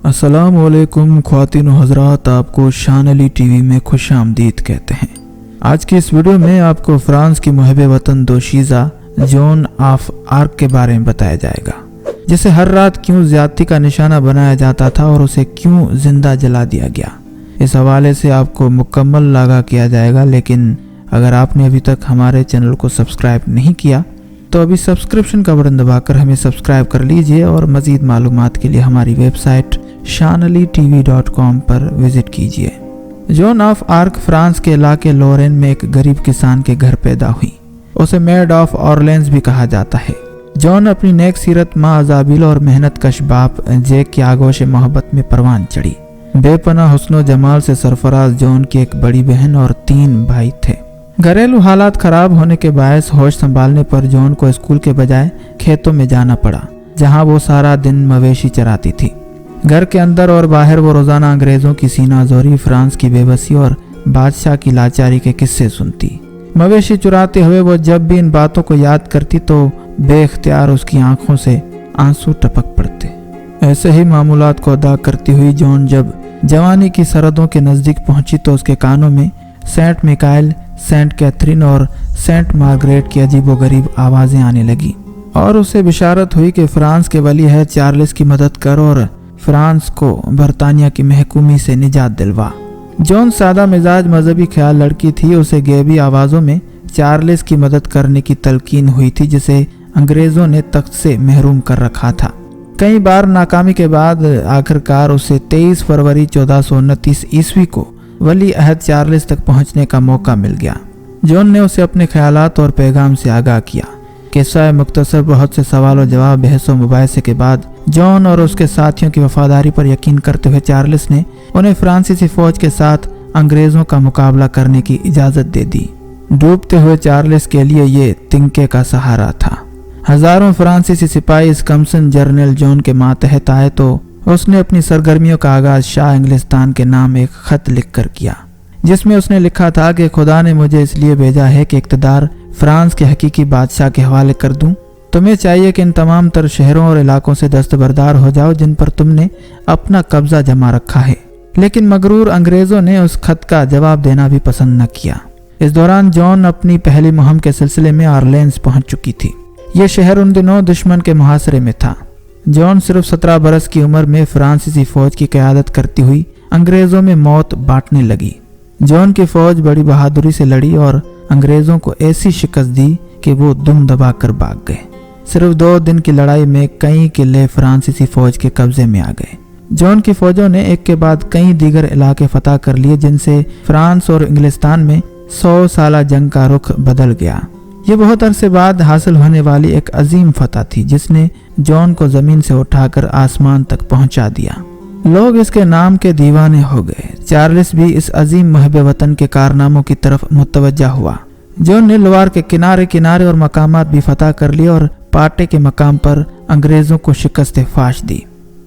अस्सलाम वालेकुम ख्वातीन व हज़रात, आपको शान अली टीवी में खुश आमदीद कहते हैं। आज की इस वीडियो में आपको फ्रांस की मुहब्बे वतन दोशीज़ा जॉन ऑफ आर्क के बारे में बताया जाएगा, जिसे हर रात क्यों ज्यादती का निशाना बनाया जाता था और उसे क्यों जिंदा जला दिया गया। इस हवाले से आपको मुकम्मल आगाह किया जाएगा। लेकिन अगर आपने अभी तक हमारे चैनल को सब्सक्राइब नहीं किया तो अभी सब्सक्रिप्शन का बटन दबाकर हमें सब्सक्राइब कर लीजिए और मज़ीद मालूमात के लिए हमारी वेबसाइट shanalitv.com पर विजिट कीजिए। जॉन ऑफ आर्क फ्रांस के इलाके लोरेन में एक गरीब किसान के घर पैदा हुई। उसे मेड ऑफ ऑरलेंस भी कहा जाता है। जॉन अपनी नेक सीरत माँ अजाबिल और मेहनत कश बाप जैक की आगोश मोहब्बत में परवान चढ़ी। बेपनाह हुस्नो जमाल से सरफराज जॉन की एक बड़ी बहन और 3 भाई थे। घरेलू हालात खराब होने के बायस होश संभालने पर जॉन को स्कूल के बजाय खेतों में जाना पड़ा, जहां वो सारा दिन मवेशी चराती थी। घर के अंदर और बाहर वो रोजाना अंग्रेजों की सीनाजोरी, फ्रांस की बेबसी और बादशाह की लाचारी के किस्से सुनती। मवेशी चुराते हुए वो जब भी इन बातों को याद करती तो बेख्तियार उसकी आंखों से आंसू टपक पड़ते। ऐसे ही मामूलात को अदा करती हुई जॉन जब जवानी की सरहदों के नजदीक पहुंची तो उसके कानों में सेंट मिकाइल, सेंट कैथरीन और सेंट मार्गरेट की अजीबोगरीब आवाजें आने लगी और उसे बिशारत हुई कि फ्रांस के वली है चार्ल्स की मदद कर और फ्रांस को बरतानिया की महकूमी से निजात दिलवा। जॉन सादा मिजाज मजहबी ख्याल लड़की थी। उसे गैबी आवाज़ों में चार्ल्स की मदद करने की तलकीन हुई थी, जिसे अंग्रेज़ों ने तख्त से महरूम कर रखा था। कई बार नाकामी के बाद आखिरकार उसे 23 फरवरी 1429 ईस्वी को वली अहद चार्ल्स तक पहुंचने का मौका मिल गया। जॉन ने उसे अपने ख्यालात और पैगाम से आगाह किया। किस्सा मुख्तसर बहुत से सवाल और जवाब, बहस और मुबाहिसे के बाद जॉन और उसके साथियों की वफादारी पर यकीन करते हुए चार्ल्स ने उन्हें फ्रांसीसी फौज के साथ अंग्रेजों का मुकाबला करने की इजाज़त दे दी। डूबते हुए चार्ल्स के लिए ये तिनके का सहारा था। हजारों फ्रांसीसी सिपाही इस कमसन जर्नल जॉन के मातहत आए तो उसने अपनी सरगर्मियों का आगाज शाह इंग्लिस्तान के नाम एक खत लिखकर किया, जिसमें उसने लिखा था कि खुदा ने मुझे इसलिए भेजा है कि इक़्तिदार फ्रांस के हकीकी बादशाह के हवाले कर दूं। तुम्हें चाहिए कि इन तमाम तर शहरों और इलाकों से दस्तबरदार हो जाओ जिन पर तुमने अपना कब्जा जमा रखा है। लेकिन मगरूर अंग्रेजों ने उस खत का जवाब देना भी पसंद न किया। इस दौरान जॉन अपनी पहली मुहिम के सिलसिले में ऑरलेंस पहुंच चुकी थी। यह शहर उन दिनों दुश्मन के मुहासरे में था। जॉन सिर्फ 17 बरस की उम्र में फ्रांसीसी फौज की क़यादत करती हुई अंग्रेजों में मौत बांटने लगी। जॉन की फौज बड़ी बहादुरी से लड़ी और अंग्रेजों को ऐसी शिकस्त दी कि वो दुम दबाकर भाग गए। सिर्फ 2 दिन की लड़ाई में कई किले फ्रांसीसी फौज के कब्जे में आ गए। जॉन की फौजों ने एक के बाद कई दीगर इलाके फतह कर लिए, जिनसे फ्रांस और इंग्लिस्तान में 100 साला जंग का रुख बदल गया। ये बहुत अरसे बाद हासिल होने वाली एक अजीम फतह थी, जिसने जॉन को जमीन से उठाकर आसमान तक पहुंचा दिया। लोग इसके नाम के दीवाने हो गए। चार्ल्स भी इस अजीम मुहब्बे वतन के कारनामों की तरफ मुतवज्जा हुआ। जॉन ने लोवार के किनारे किनारे और मकामात भी फतह कर लिए और पाटे के मकाम पर अंग्रेजों को शिकस्त फाश दी।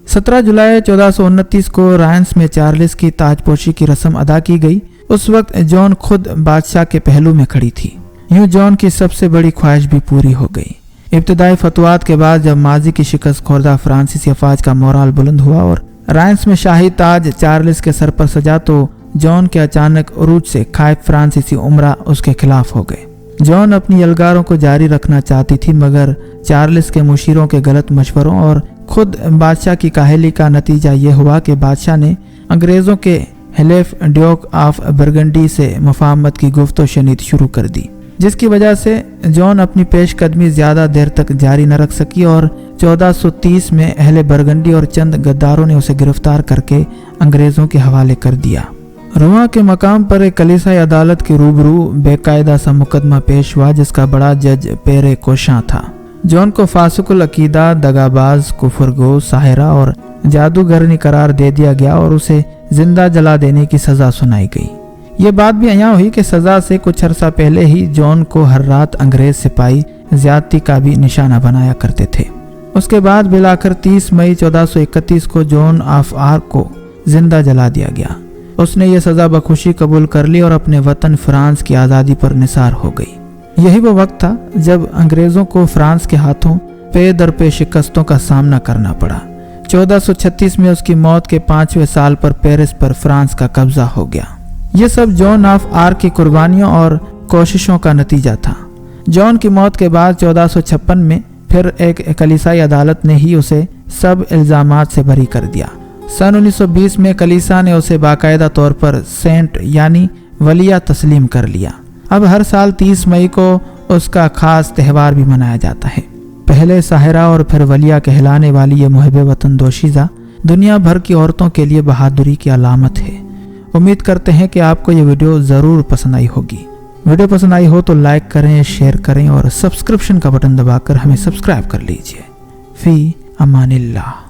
17 जुलाई 1429 को राइन्स में चार्ल्स की ताजपोशी की रस्म अदा की गई। उस वक्त जॉन खुद बादशाह के पहलू में खड़ी थी। यूं जॉन की सबसे बड़ी ख्वाहिश भी पूरी हो गई। इब्तदाई फतवात के बाद जब माजी की शिकस्त खोरदा फ्रांसीसी अफवाज का मोराल बुलंद हुआ और राइन्स में शाही ताज चार्ल्स के सर पर सजा तो जॉन के अचानक उरूज से खाइफ फ्रांसीसी उमरा उसके खिलाफ हो गए। जॉन अपनी यलगारों को जारी रखना चाहती थी, मगर चार्ल्स के मुशीरों के गलत मशवरों और खुद बादशाह की काहली का नतीजा ये हुआ कि बादशाह ने अंग्रेजों के हिलेफ ड्यूक ऑफ बरगंडी से मुफाहमत की गुफ्तो शनीद शुरू कर दी, जिसकी वजह से जॉन अपनी पेशकदमी ज्यादा देर तक जारी न रख सकी और 1430 में अहले बरगंडी और चंद गद्दारों ने उसे गिरफ्तार करके अंग्रेजों के हवाले कर दिया। रुआ के मकाम पर एक कलीसाई अदालत के रूबरू बेकायदा सा मुकदमा पेश हुआ, जिसका बड़ा जज पेरे कोशां था। जॉन को फासिकुल अकीदा, दगाबाज, कुफरगो, साहिरा और जादूगरनी करार दे दिया गया और उसे जिंदा जला देने की सजा सुनाई गई। ये बात भी अयां हुई कि सजा से कुछ अरसा पहले ही जॉन को हर रात अंग्रेज सिपाही ज्यादती का भी निशाना बनाया करते थे। उसके बाद बिलाकर 30 मई 1431 को जॉन ऑफ आर्क को जिंदा जला दिया गया। उसने ये सजा बखुशी कबूल कर ली और अपने वतन फ्रांस की आज़ादी पर निसार हो गई। यही वो वक्त था जब अंग्रेजों को फ्रांस के हाथों पे दर पे शिकस्तों का सामना करना पड़ा। 1436 में उसकी मौत के 5वें साल पर पेरिस पर फ्रांस का कब्जा हो गया। ये सब जॉन ऑफ आर्क की कुर्बानियों और कोशिशों का नतीजा था। जॉन की मौत के बाद 1456 में फिर एक कलीसियाई अदालत ने ही उसे सब इल्जामात से बरी कर दिया। सन 1920 में कलीसिया ने उसे बाकायदा तौर पर सेंट यानी वलिया तस्लीम कर लिया। अब हर साल 30 मई को उसका खास त्यौहार भी मनाया जाता है। पहले साहिरा और फिर वलिया कहलाने वाली ये मुहब्बे वतन दोशीज़ा दुनिया भर की औरतों के लिए बहादुरी की अलामत है। उम्मीद करते हैं कि आपको ये वीडियो ज़रूर पसंद आई होगी। वीडियो पसंद आई हो तो लाइक करें, शेयर करें और सब्सक्रिप्शन का बटन दबाकर हमें सब्सक्राइब कर लीजिए। फी अमानिल्लाह।